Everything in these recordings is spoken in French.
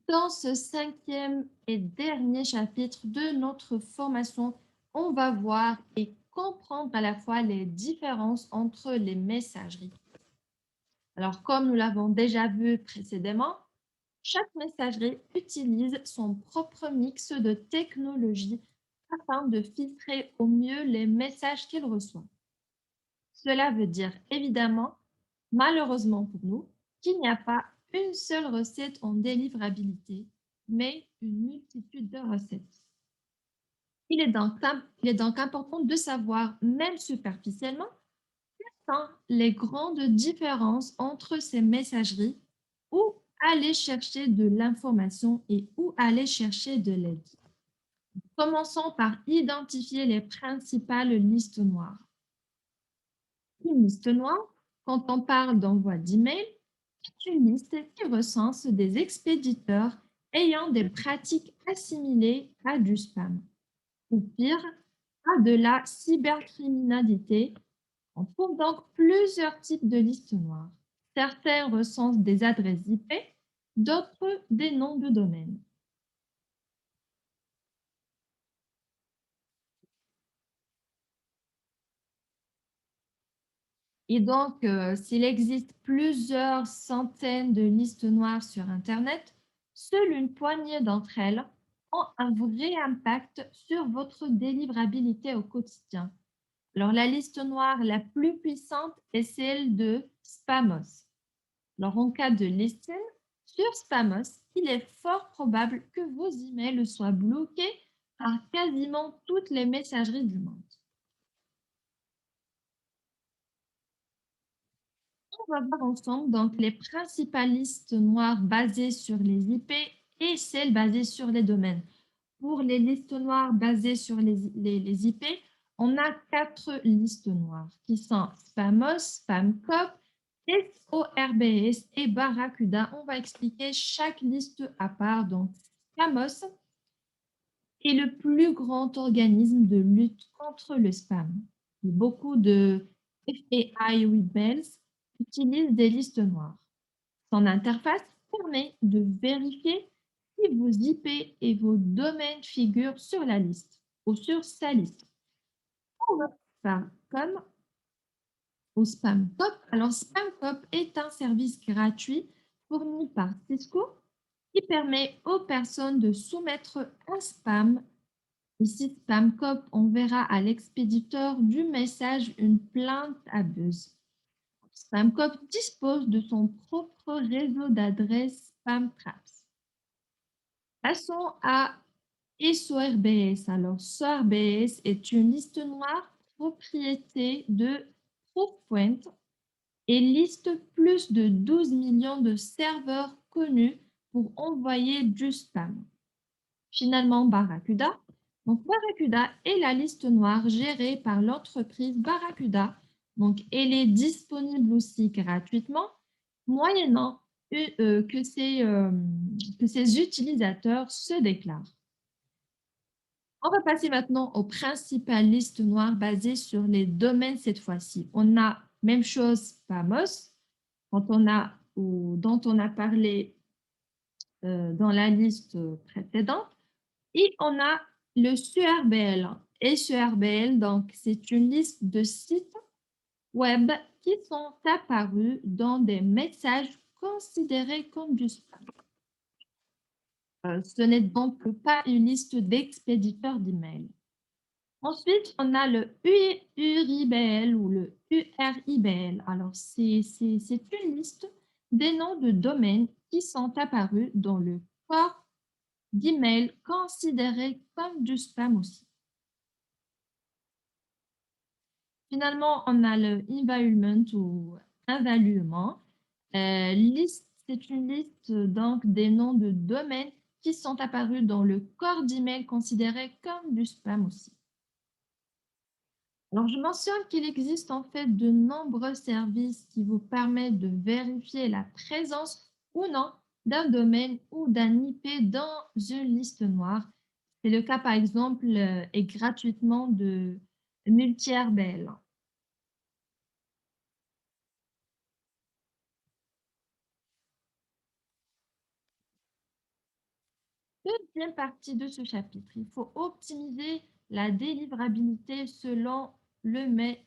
Dans ce cinquième et dernier chapitre de notre formation, on va voir et comprendre à la fois les différences entre les messageries. Alors, comme nous l'avons déjà vu précédemment, chaque messagerie utilise son propre mix de technologies afin de filtrer au mieux les messages qu'elle reçoit. Cela veut dire évidemment, malheureusement pour nous, qu'il n'y a pas une seule recette en délivrabilité, mais une multitude de recettes. Il est donc important de savoir, même superficiellement, quelles sont les grandes différences entre ces messageries, où aller chercher de l'information et où aller chercher de l'aide. Commençons par identifier les principales listes noires. Une liste noire, quand on parle d'envoi d'email, est une liste qui recense des expéditeurs ayant des pratiques assimilées à du spam, ou pire, à de la cybercriminalité. On trouve donc plusieurs types de listes noires. Certains recensent des adresses IP, d'autres des noms de domaine. Et donc, s'il existe plusieurs centaines de listes noires sur Internet, seule une poignée d'entre elles ont un vrai impact sur votre délivrabilité au quotidien. Alors, la liste noire la plus puissante est celle de Spamos. Alors, en cas de listing sur Spamos, il est fort probable que vos emails soient bloqués par quasiment toutes les messageries du monde. On va voir ensemble donc les principales listes noires basées sur les IP et celles basées sur les domaines. Pour les listes noires basées sur les IP, on a quatre listes noires qui sont Spamos, Spamcop, SORBS et Barracuda. On va expliquer chaque liste à part. Donc, Spamos est le plus grand organisme de lutte contre le spam. Beaucoup de FAI rebels utilisent des listes noires. Son interface permet de vérifier si vos IP et vos domaines figurent sur la liste ou sur sa liste. On va faire comme au SpamCop. Alors, SpamCop est un service gratuit fourni par Cisco qui permet aux personnes de soumettre un spam. Ici, SpamCop enverra à l'expéditeur du message une plainte à buzz. SpamCop dispose de son propre réseau d'adresses spam traps. Passons à SORBS. Alors, SORBS est une liste noire propriété de Proofpoint et liste plus de 12 millions de serveurs connus pour envoyer du spam. Finalement, Barracuda. Donc, Barracuda est la liste noire gérée par l'entreprise Barracuda. Donc, elle est disponible aussi gratuitement, moyennant que ses utilisateurs se déclarent. On va passer maintenant aux principales listes noires basées sur les domaines cette fois-ci. On a même chose Famos, dont on a parlé dans la liste précédente. Et on a le SURBL. Et SURBL, donc, c'est une liste de sites web qui sont apparus dans des messages considérés comme du spam. Ce n'est donc pas une liste d'expéditeurs d'emails. Ensuite, on a le URIBL ou le URIBL. Alors, c'est une liste des noms de domaines qui sont apparus dans le corps d'email considérés comme du spam aussi. Finalement, on a le environment ou évaluement. C'est une liste donc des noms de domaines qui sont apparus dans le corps d'email considéré comme du spam aussi. Alors, je mentionne qu'il existe en fait de nombreux services qui vous permettent de vérifier la présence ou non d'un domaine ou d'un IP dans une liste noire. C'est le cas par exemple et gratuitement de MultiRBL. Deuxième partie de ce chapitre, il faut optimiser la délivrabilité selon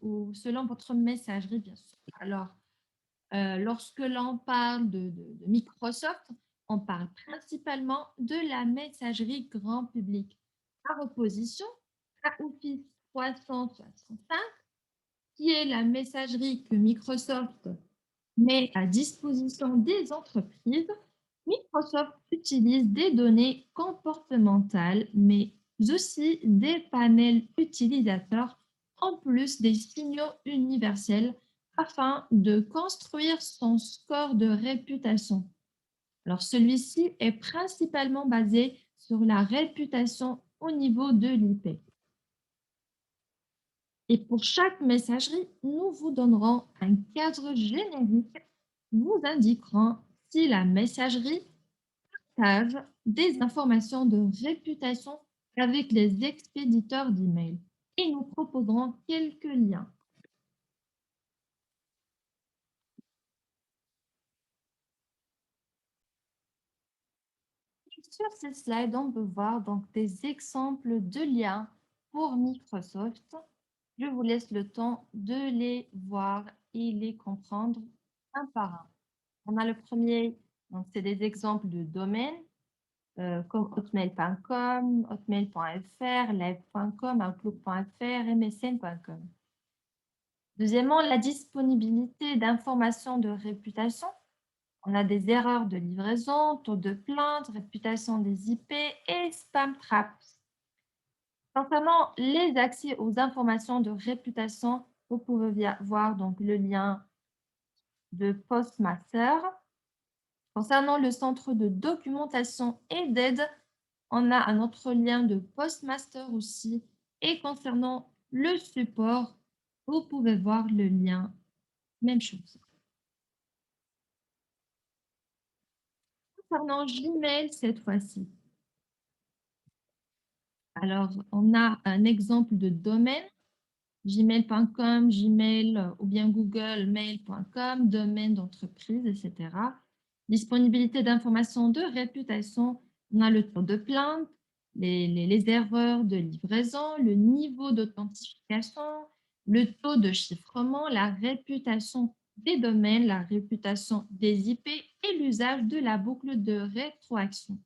ou selon votre messagerie, bien sûr. Alors, lorsque l'on parle de Microsoft, on parle principalement de la messagerie grand public, par opposition à Office 365, qui est la messagerie que Microsoft met à disposition des entreprises. Microsoft utilise des données comportementales, mais aussi des panels utilisateurs, en plus des signaux universels, afin de construire son score de réputation. Alors, celui-ci est principalement basé sur la réputation au niveau de l'IP. Et pour chaque messagerie, nous vous donnerons un cadre générique vous indiqueront si la messagerie partage des informations de réputation avec les expéditeurs d'email et nous proposerons quelques liens. Sur ces slides, on peut voir donc des exemples de liens pour Microsoft. Je vous laisse le temps de les voir et les comprendre un par un. On a le premier, donc c'est des exemples de domaines comme hotmail.com, hotmail.fr, live.com, outlook.fr, msn.com. Deuxièmement, la disponibilité d'informations de réputation. On a des erreurs de livraison, taux de plainte, réputation des IP et spam traps. Concernant les accès aux informations de réputation, vous pouvez voir donc le lien de Postmaster. Concernant le centre de documentation et d'aide, on a un autre lien de Postmaster aussi. Et concernant le support, vous pouvez voir le lien, même chose. Concernant Gmail cette fois-ci, alors on a un exemple de domaine, gmail.com, Gmail ou bien Google mail.com, domaine d'entreprise, etc. Disponibilité d'informations de réputation, on a le taux de plainte, les erreurs de livraison, le niveau d'authentification, le taux de chiffrement, la réputation des domaines, la réputation des IP et l'usage de la boucle de rétroaction.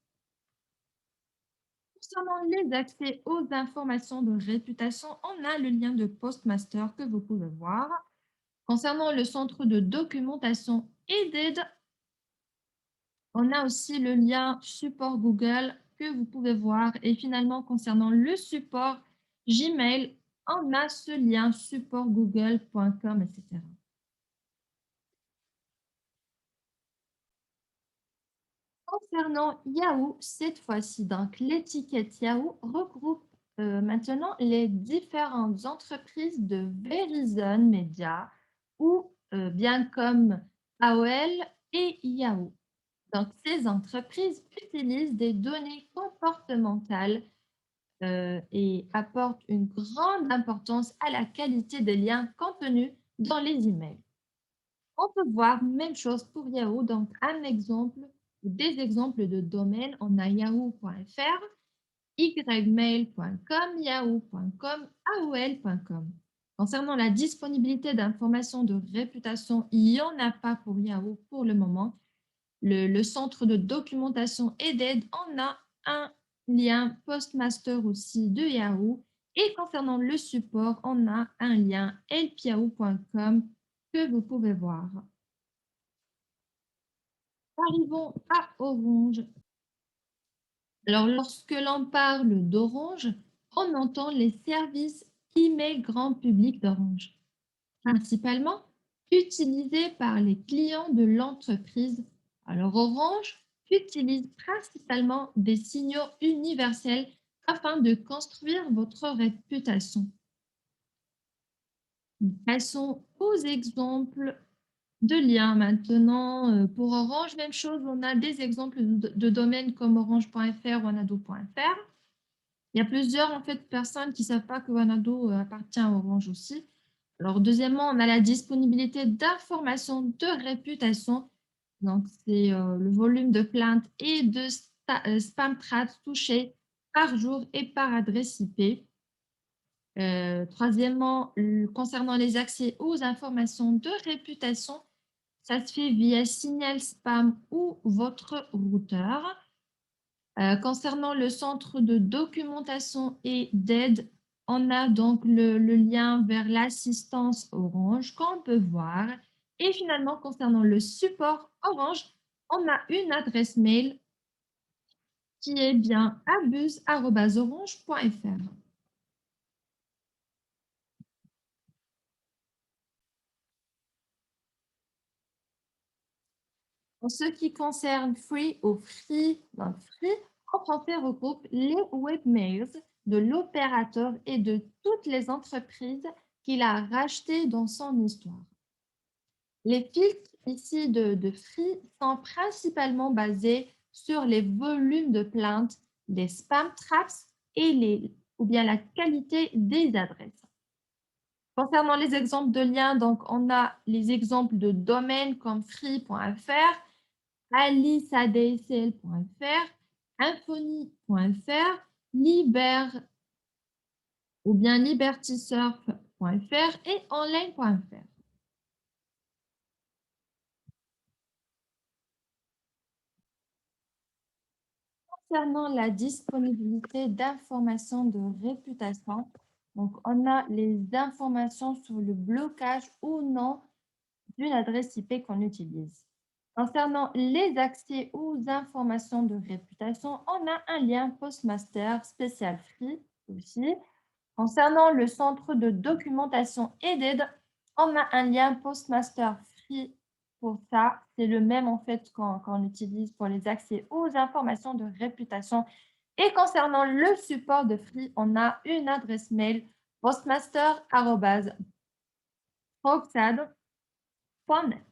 Concernant les accès aux informations de réputation, on a le lien de Postmaster que vous pouvez voir. Concernant le centre de documentation et d'aide, on a aussi le lien support Google que vous pouvez voir. Et finalement, concernant le support Gmail, on a ce lien supportgoogle.com, etc. Concernant Yahoo, cette fois-ci, donc l'étiquette Yahoo regroupe maintenant les différentes entreprises de Verizon Media ou bien comme AOL et Yahoo. Donc, ces entreprises utilisent des données comportementales et apportent une grande importance à la qualité des liens contenus dans les emails. On peut voir même chose pour Yahoo, donc un exemple ou des exemples de domaines. On a yahoo.fr, ymail.com, yahoo.com, aol.com. Concernant la disponibilité d'informations de réputation, il n'y en a pas pour Yahoo pour le moment. Le centre de documentation et d'aide, on a un lien Postmaster aussi de Yahoo. Et concernant le support, on a un lien helpyahoo.com que vous pouvez voir. Arrivons à Orange. Alors, lorsque l'on parle d'Orange, on entend les services email grand public d'Orange, principalement utilisés par les clients de l'entreprise. Alors, Orange utilise principalement des signaux universels afin de construire votre réputation. Passons aux exemples de liens maintenant. Pour Orange, même chose, on a des exemples de domaines comme orange.fr ou wanadoo.fr. Il y a plusieurs en fait, personnes qui ne savent pas que Wanadoo appartient à Orange aussi. Alors, deuxièmement, on a la disponibilité d'informations de réputation. Donc, c'est le volume de plaintes et de spam traps touchés par jour et par adresse IP. Troisièmement, concernant les accès aux informations de réputation, ça se fait via signal spam ou votre routeur. Concernant le centre de documentation et d'aide, on a donc le lien vers l'assistance Orange qu'on peut voir. Et finalement, concernant le support Orange, on a une adresse mail qui est bien abuse@orange.fr. En ce qui concerne Free ou Free, donc Free, en français regroupe les webmails de l'opérateur et de toutes les entreprises qu'il a rachetées dans son histoire. Les filtres ici de Free sont principalement basés sur les volumes de plaintes, les spam traps ou bien la qualité des adresses. Concernant les exemples de liens, donc on a les exemples de domaines comme free.fr, aliceadsl.fr, infony.fr, liber ou bien libertysurf.fr et online.fr. Concernant la disponibilité d'informations de réputation, donc on a les informations sur le blocage ou non d'une adresse IP qu'on utilise. Concernant les accès aux informations de réputation, on a un lien Postmaster spécial free aussi. Concernant le centre de documentation et d'aide, on a un lien Postmaster free pour ça. C'est le même en fait qu'on utilise pour les accès aux informations de réputation. Et concernant le support de Free, on a une adresse mail postmaster@proxad.net.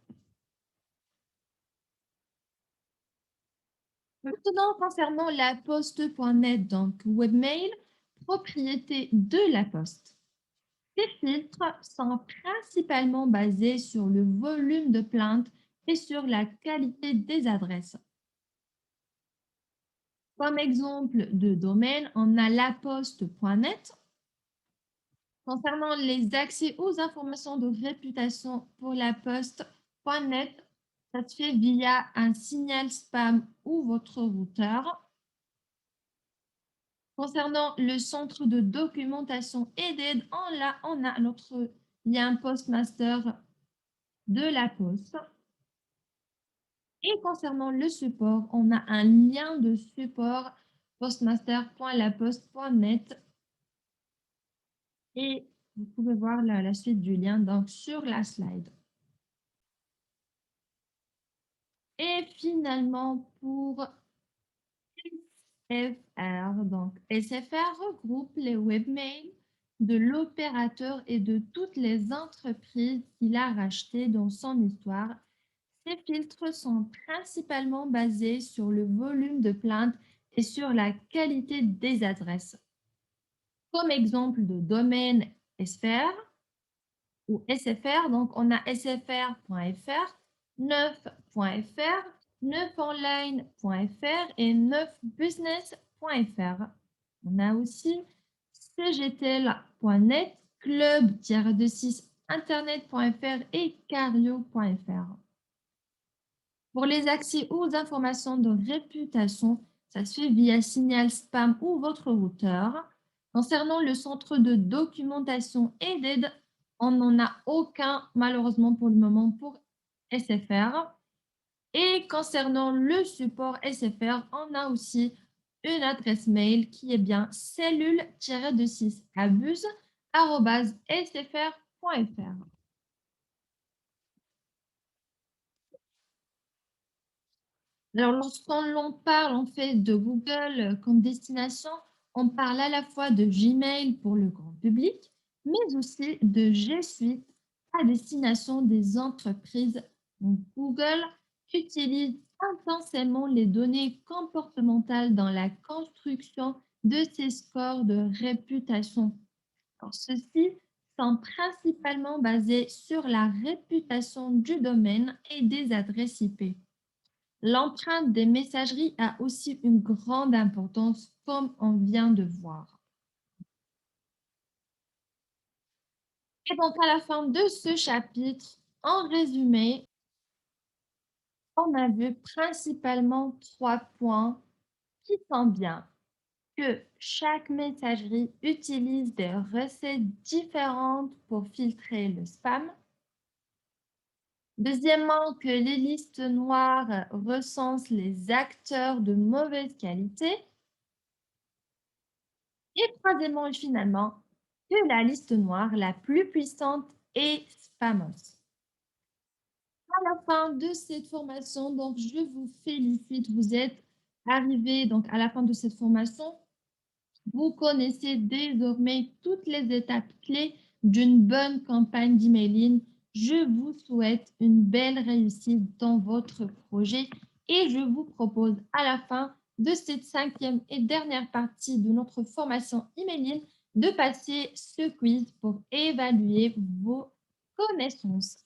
Maintenant, concernant la poste.net, donc webmail, propriété de la poste. Ces filtres sont principalement basés sur le volume de plaintes et sur la qualité des adresses. Comme exemple de domaine, on a laposte.net. Concernant les accès aux informations de réputation pour la poste.net, ça se fait via un signal spam ou votre routeur. Concernant le centre de documentation et d'aide, on a notre lien Postmaster de la Poste. Et concernant le support, on a un lien de support postmaster.laposte.net et vous pouvez voir la suite du lien donc, sur la slide. Et finalement, pour SFR, donc SFR regroupe les webmails de l'opérateur et de toutes les entreprises qu'il a rachetées dans son histoire. Ces filtres sont principalement basés sur le volume de plaintes et sur la qualité des adresses. Comme exemple de domaine SFR ou SFR, donc on a sfr.fr, 9.fr, 9online.fr et 9business.fr. On a aussi cgtel.net, club-26 internet.fr et cario.fr. Pour les accès aux informations de réputation, ça se fait via signal spam ou votre routeur. Concernant le centre de documentation et d'aide, on n'en a aucun malheureusement pour le moment pour SFR. Et concernant le support SFR, on a aussi une adresse mail qui est bien cellule-abuse@sfr.fr. Alors, lorsqu'on parle en fait de Google comme destination, on parle à la fois de Gmail pour le grand public, mais aussi de G Suite à destination des entreprises. Donc, Google utilise intensément les données comportementales dans la construction de ses scores de réputation. Alors, ceux-ci sont principalement basés sur la réputation du domaine et des adresses IP. L'empreinte des messageries a aussi une grande importance, comme on vient de voir. Et donc, à la fin de ce chapitre, en résumé, on a vu principalement 3 points qui sont bien. Que chaque messagerie utilise des recettes différentes pour filtrer le spam. Deuxièmement, que les listes noires recensent les acteurs de mauvaise qualité. Et troisièmement et finalement, que la liste noire la plus puissante est Spamos. À la fin de cette formation, donc je vous félicite, vous êtes arrivés donc à la fin de cette formation. Vous connaissez désormais toutes les étapes clés d'une bonne campagne d'emailing. Je vous souhaite une belle réussite dans votre projet et je vous propose à la fin de cette 5e et dernière partie de notre formation emailing de passer ce quiz pour évaluer vos connaissances.